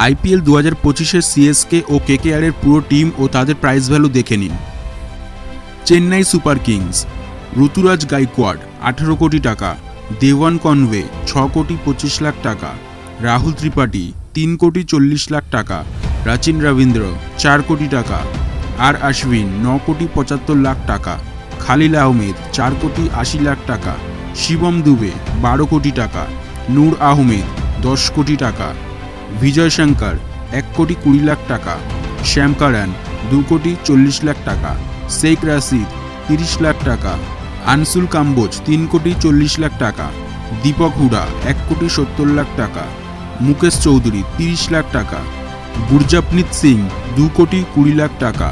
IPL 2025-এর CSK ও কেকেআরের পুরো team ও তাদের price value দেখে নিন। চেন্নাই সুপার কিংস, ঋতুরাজ গাইকোয়াড় 18 কোটি টাকা, দেওয়ান কনওয়ে 6 কোটি 25 লাখ টাকা, রাহুল ত্রিপাঠী 3 কোটি 40 লাখ টাকা, রাচিন রবীন্দ্র 4 কোটি টাকা, আর আশ্বিন 9 কোটি 75 লাখ টাকা, খালিল আহমেদ 4 কোটি 80 লাখ টাকা, শিবম দুবে 12 কোটি টাকা, নূর আহমেদ 10 কোটি টাকা, বিজয় শঙ্কর 1 কোটি 20 লাখ টাকা, শ্যাম কারান 2 কোটি 40 লাখ টাকা, শেখ রাশিদ 30 লাখ টাকা, আনসুল কাম্বোজ 3 কোটি 40 লাখ টাকা, দীপক হুডা 1 কোটি 70 লাখ টাকা, মুকেশ চৌধুরী 30 লাখ টাকা, গুরজাপনীত সিং 2 কোটি 20 লাখ টাকা,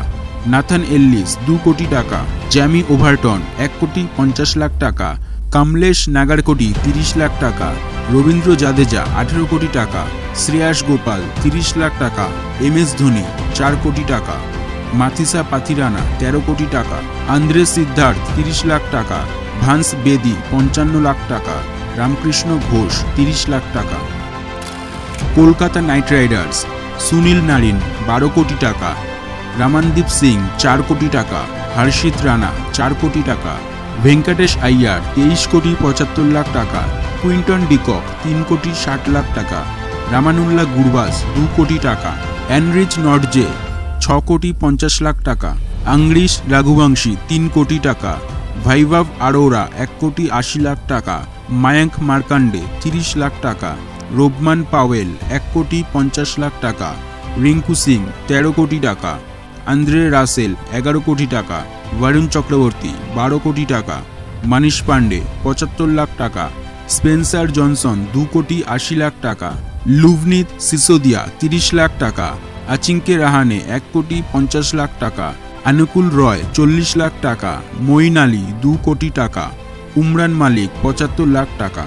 নাথান এল্লিস 2 কোটি টাকা, জ্যামি ওভারটন 1 কোটি 50 লাখ টাকা, কমলেশ নাগারকোটি 30 লাখ টাকা, রবীন্দ্র জাদেজা 18 কোটি টাকা, শ্রেয়াস গোপাল 30 লাখ টাকা, এমএস ধোনি 4 কোটি টাকা, মাথিসা পাথিরানা 13 কোটি টাকা, আন্দ্রে সিদ্ধার্থ 30 লাখ টাকা, ভান্স বেদি 55 লাখ টাকা, রামকৃষ্ণ ঘোষ 30 লাখ টাকা। Kolkata night Riders, Sunil Narine 12 কোটি টাকা, রামানদীপ সিং 4 কোটি টাকা, হর্ষিত রানা 4 কোটি টাকা, ভেঙ্কটেশ আইয়ার 23 কোটি 75 লাখ টাকা, কুইন্টন ডিকক 3 কোটি 60 লাখ টাকা, রামানুল্লাহ গুরবাজ 2 কোটি টাকা, এনরিচ নর্জে 6 কোটি 50 লাখ টাকা, আংরিশ রাঘুবংশী 3 কোটি টাকা, ভাইভাব আরোরা 1 কোটি 80 লাখ টাকা, মায়াঙ্ক মার্কান্ডে 30 লাখ টাকা, রোবমান পাওয়েল 1 কোটি 50 লাখ টাকা, রিঙ্কু সিং 13 কোটি টাকা, আন্দ্রে রাসেল 11 কোটি টাকা, বরুণ চক্রবর্তী 12 কোটি টাকা, মানিশ পান্ডে 75 লাখ টাকা, স্পেন্সার জনসন 2 কোটি 80 লাখ টাকা, লুভনীত সিসোদিয়া 30 লাখ টাকা, আচিঙ্কে রাহানে 1 কোটি 50 লাখ টাকা, অনুকূল রয় 40 লাখ টাকা, মঈন আলী 2 কোটি টাকা, উমরান মালিক 75 লাখ টাকা।